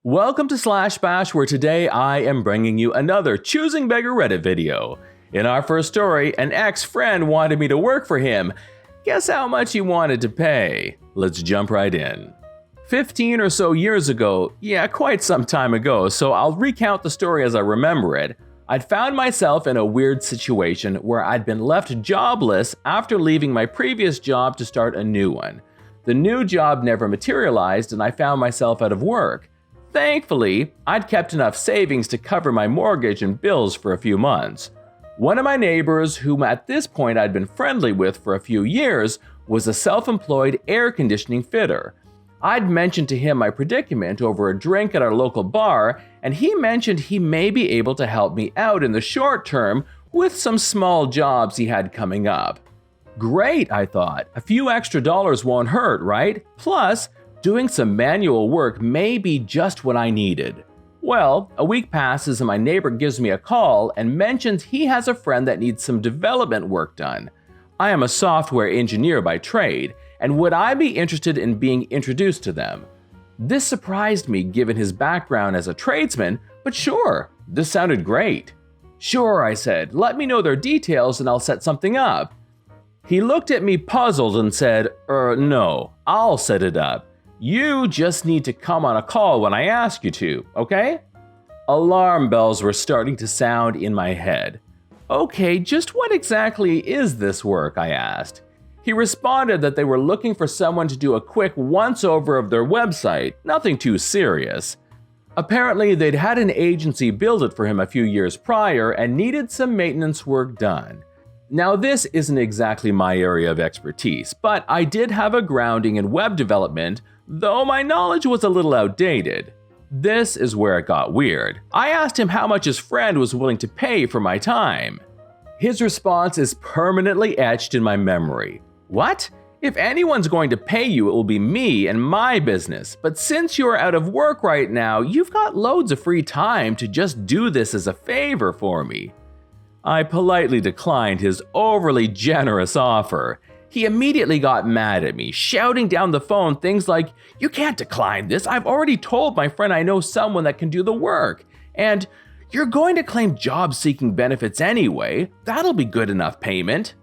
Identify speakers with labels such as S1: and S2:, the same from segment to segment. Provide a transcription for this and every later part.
S1: Welcome to Slash Bash, where today I am bringing you another Choosing Beggar Reddit video. In our first story, an ex-friend wanted me to work for him. Guess how much he wanted to pay? Let's jump right in. 15 or so years ago, yeah, quite some time ago, so I'll recount the story as I remember it. I'd found myself in a weird situation where I'd been left jobless after leaving my previous job to start a new one. The new job never materialized and I found myself out of work. Thankfully, I'd kept enough savings to cover my mortgage and bills for a few months. One of my neighbors, whom at this point I'd been friendly with for a few years, was a self-employed air conditioning fitter. I'd mentioned to him my predicament over a drink at our local bar, and he mentioned he may be able to help me out in the short term with some small jobs he had coming up. Great, I thought. A few extra dollars won't hurt, right? Plus, doing some manual work may be just what I needed. Well, a week passes and my neighbor gives me a call and mentions he has a friend that needs some development work done. I am a software engineer by trade, and would I be interested in being introduced to them? This surprised me given his background as a tradesman, but sure, this sounded great. Sure, I said, let me know their details and I'll set something up. He looked at me puzzled and said, no, I'll set it up. You just need to come on a call when I ask you to, okay? Alarm bells were starting to sound in my head. Okay, just what exactly is this work? I asked. He responded that they were looking for someone to do a quick once-over of their website, nothing too serious. Apparently, they'd had an agency build it for him a few years prior and needed some maintenance work done. Now, this isn't exactly my area of expertise, but I did have a grounding in web development, though my knowledge was a little outdated. This is where it got weird. I asked him how much his friend was willing to pay for my time. His response is permanently etched in my memory. What? If anyone's going to pay you, it will be me and my business, but since you're out of work right now, you've got loads of free time to just do this as a favor for me. I politely declined his overly generous offer. He immediately got mad at me, shouting down the phone things like, "You can't decline this, I've already told my friend I know someone that can do the work," and "You're going to claim job-seeking benefits anyway, that'll be good enough payment."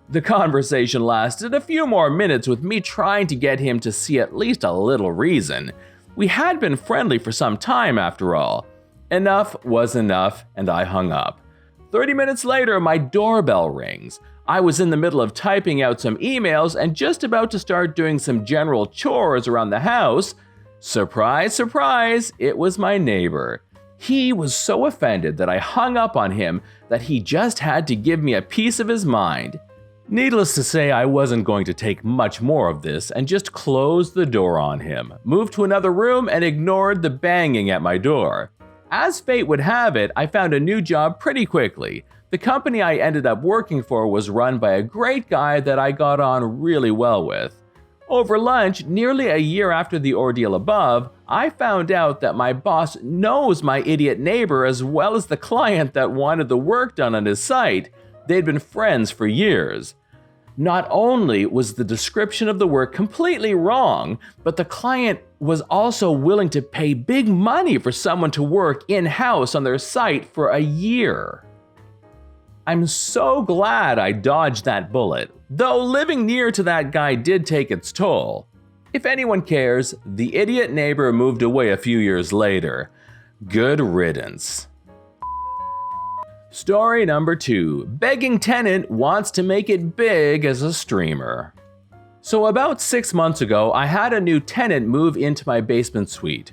S1: The conversation lasted a few more minutes with me trying to get him to see at least a little reason. We had been friendly for some time after all. Enough was enough, and I hung up. 30 minutes later, my doorbell rings. I was in the middle of typing out some emails and just about to start doing some general chores around the house. Surprise, surprise, it was my neighbor. He was so offended that I hung up on him that he just had to give me a piece of his mind. Needless to say, I wasn't going to take much more of this and just closed the door on him, moved to another room, and ignored the banging at my door. As fate would have it, I found a new job pretty quickly. The company I ended up working for was run by a great guy that I got on really well with. Over lunch, nearly a year after the ordeal above, I found out that my boss knows my idiot neighbor as well as the client that wanted the work done on his site. They'd been friends for years. Not only was the description of the work completely wrong, but the client was also willing to pay big money for someone to work in-house on their site for a year. I'm so glad I dodged that bullet, though living near to that guy did take its toll. If anyone cares, the idiot neighbor moved away a few years later. Good riddance. Story number 2. Begging tenant wants to make it big as a streamer. So about 6 months ago, I had a new tenant move into my basement suite.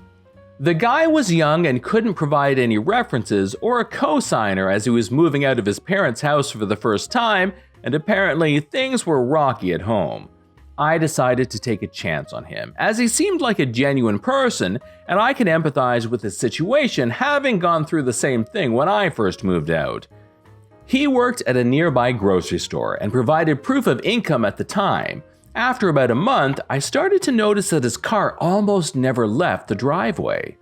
S1: The guy was young and couldn't provide any references or a cosigner as he was moving out of his parents' house for the first time, and apparently things were rocky at home. I decided to take a chance on him, as he seemed like a genuine person, and I could empathize with his situation having gone through the same thing when I first moved out. He worked at a nearby grocery store and provided proof of income at the time. After about a month, I started to notice that his car almost never left the driveway.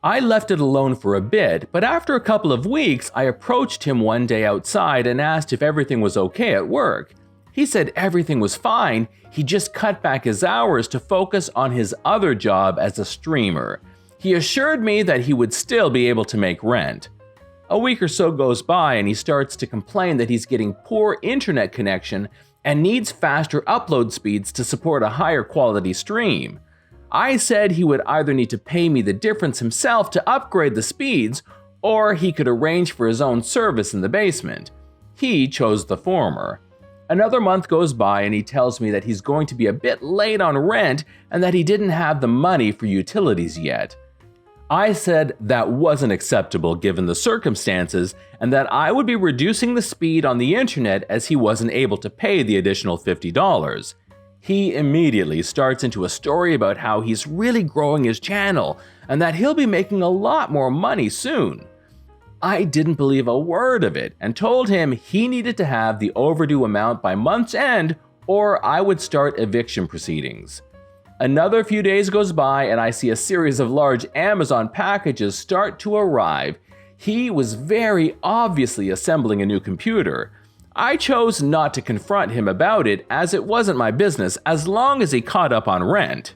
S1: I left it alone for a bit, but after a couple of weeks, I approached him one day outside and asked if everything was okay at work. He said everything was fine, he just cut back his hours to focus on his other job as a streamer. He assured me that he would still be able to make rent. A week or so goes by and he starts to complain that he's getting poor internet connection and needs faster upload speeds to support a higher quality stream. I said he would either need to pay me the difference himself to upgrade the speeds, or he could arrange for his own service in the basement. He chose the former. Another month goes by and he tells me that he's going to be a bit late on rent and that he didn't have the money for utilities yet. I said that wasn't acceptable given the circumstances and that I would be reducing the speed on the internet as he wasn't able to pay the additional $50. He immediately starts into a story about how he's really growing his channel and that he'll be making a lot more money soon. I didn't believe a word of it and told him he needed to have the overdue amount by month's end or I would start eviction proceedings. Another few days goes by and I see a series of large Amazon packages start to arrive. He was very obviously assembling a new computer. I chose not to confront him about it as it wasn't my business as long as he caught up on rent.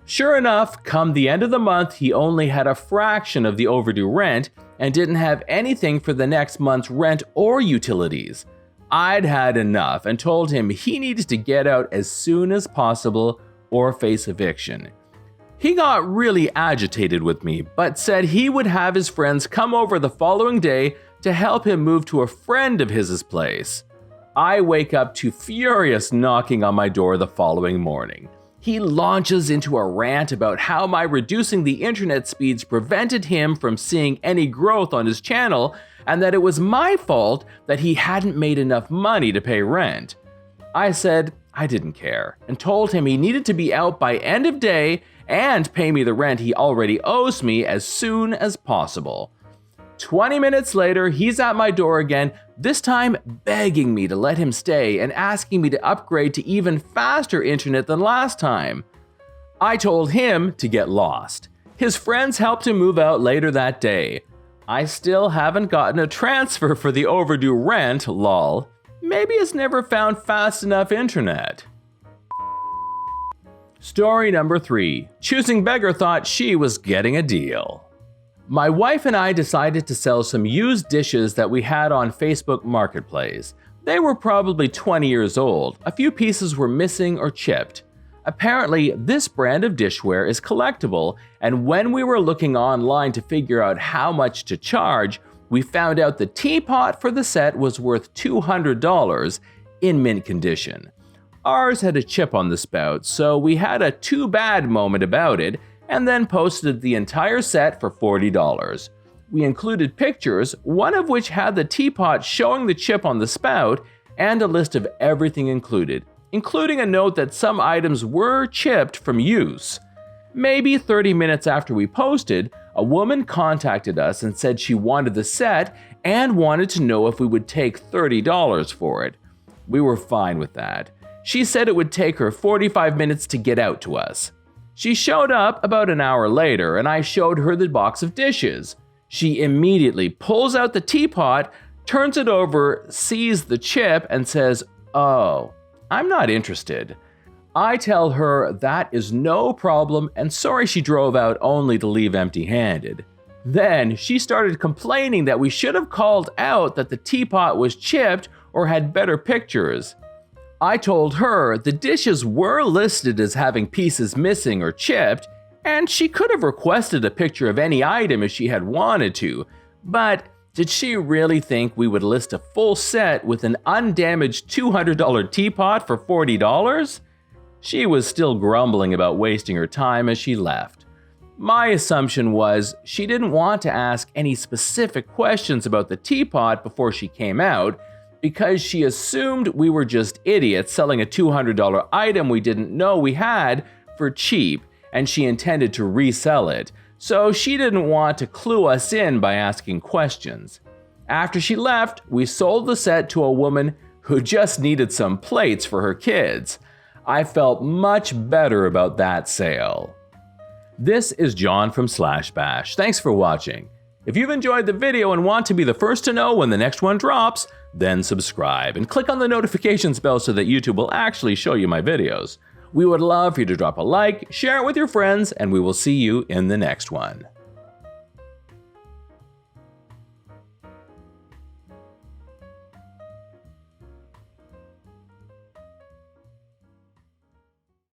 S1: Sure enough, come the end of the month, he only had a fraction of the overdue rent and didn't have anything for the next month's rent or utilities. I'd had enough and told him he needed to get out as soon as possible or face eviction. He got really agitated with me, but said he would have his friends come over the following day to help him move to a friend of his place. I wake up to furious knocking on my door the following morning. He launches into a rant about how my reducing the internet speeds prevented him from seeing any growth on his channel and that it was my fault that he hadn't made enough money to pay rent. I said I didn't care and told him he needed to be out by end of day and pay me the rent he already owes me as soon as possible. 20 minutes later, he's at my door again, this time begging me to let him stay and asking me to upgrade to even faster internet than last time. I told him to get lost. His friends helped him move out later that day. I still haven't gotten a transfer for the overdue rent, lol. Maybe it's never found fast enough internet. Story number 3. Choosing Beggar thought she was getting a deal. My wife and I decided to sell some used dishes that we had on Facebook Marketplace. They were probably 20 years old. A few pieces were missing or chipped. Apparently, this brand of dishware is collectible, and when we were looking online to figure out how much to charge, we found out the teapot for the set was worth $200 in mint condition. Ours had a chip on the spout, so we had a too bad moment about it and then posted the entire set for $40. We included pictures, one of which had the teapot showing the chip on the spout and a list of everything included, including a note that some items were chipped from use. Maybe 30 minutes after we posted, a woman contacted us and said she wanted the set and wanted to know if we would take $30 for it. We were fine with that. She said it would take her 45 minutes to get out to us. She showed up about an hour later and I showed her the box of dishes. She immediately pulls out the teapot, turns it over, sees the chip and says, "Oh, I'm not interested." I tell her that is no problem and sorry she drove out only to leave empty-handed. Then she started complaining that we should have called out that the teapot was chipped or had better pictures. I told her the dishes were listed as having pieces missing or chipped, and she could have requested a picture of any item if she had wanted to, but did she really think we would list a full set with an undamaged $200 teapot for $40? She was still grumbling about wasting her time as she left. My assumption was she didn't want to ask any specific questions about the teapot before she came out, because she assumed we were just idiots selling a $200 item we didn't know we had for cheap, and she intended to resell it, so she didn't want to clue us in by asking questions. After she left, we sold the set to a woman who just needed some plates for her kids. I felt much better about that sale. This is John from /bash. Thanks for watching. If you've enjoyed the video and want to be the first to know when the next one drops, then subscribe and click on the notifications bell so that YouTube will actually show you my videos. We would love for you to drop a like, share it with your friends, and we will see you in the next one.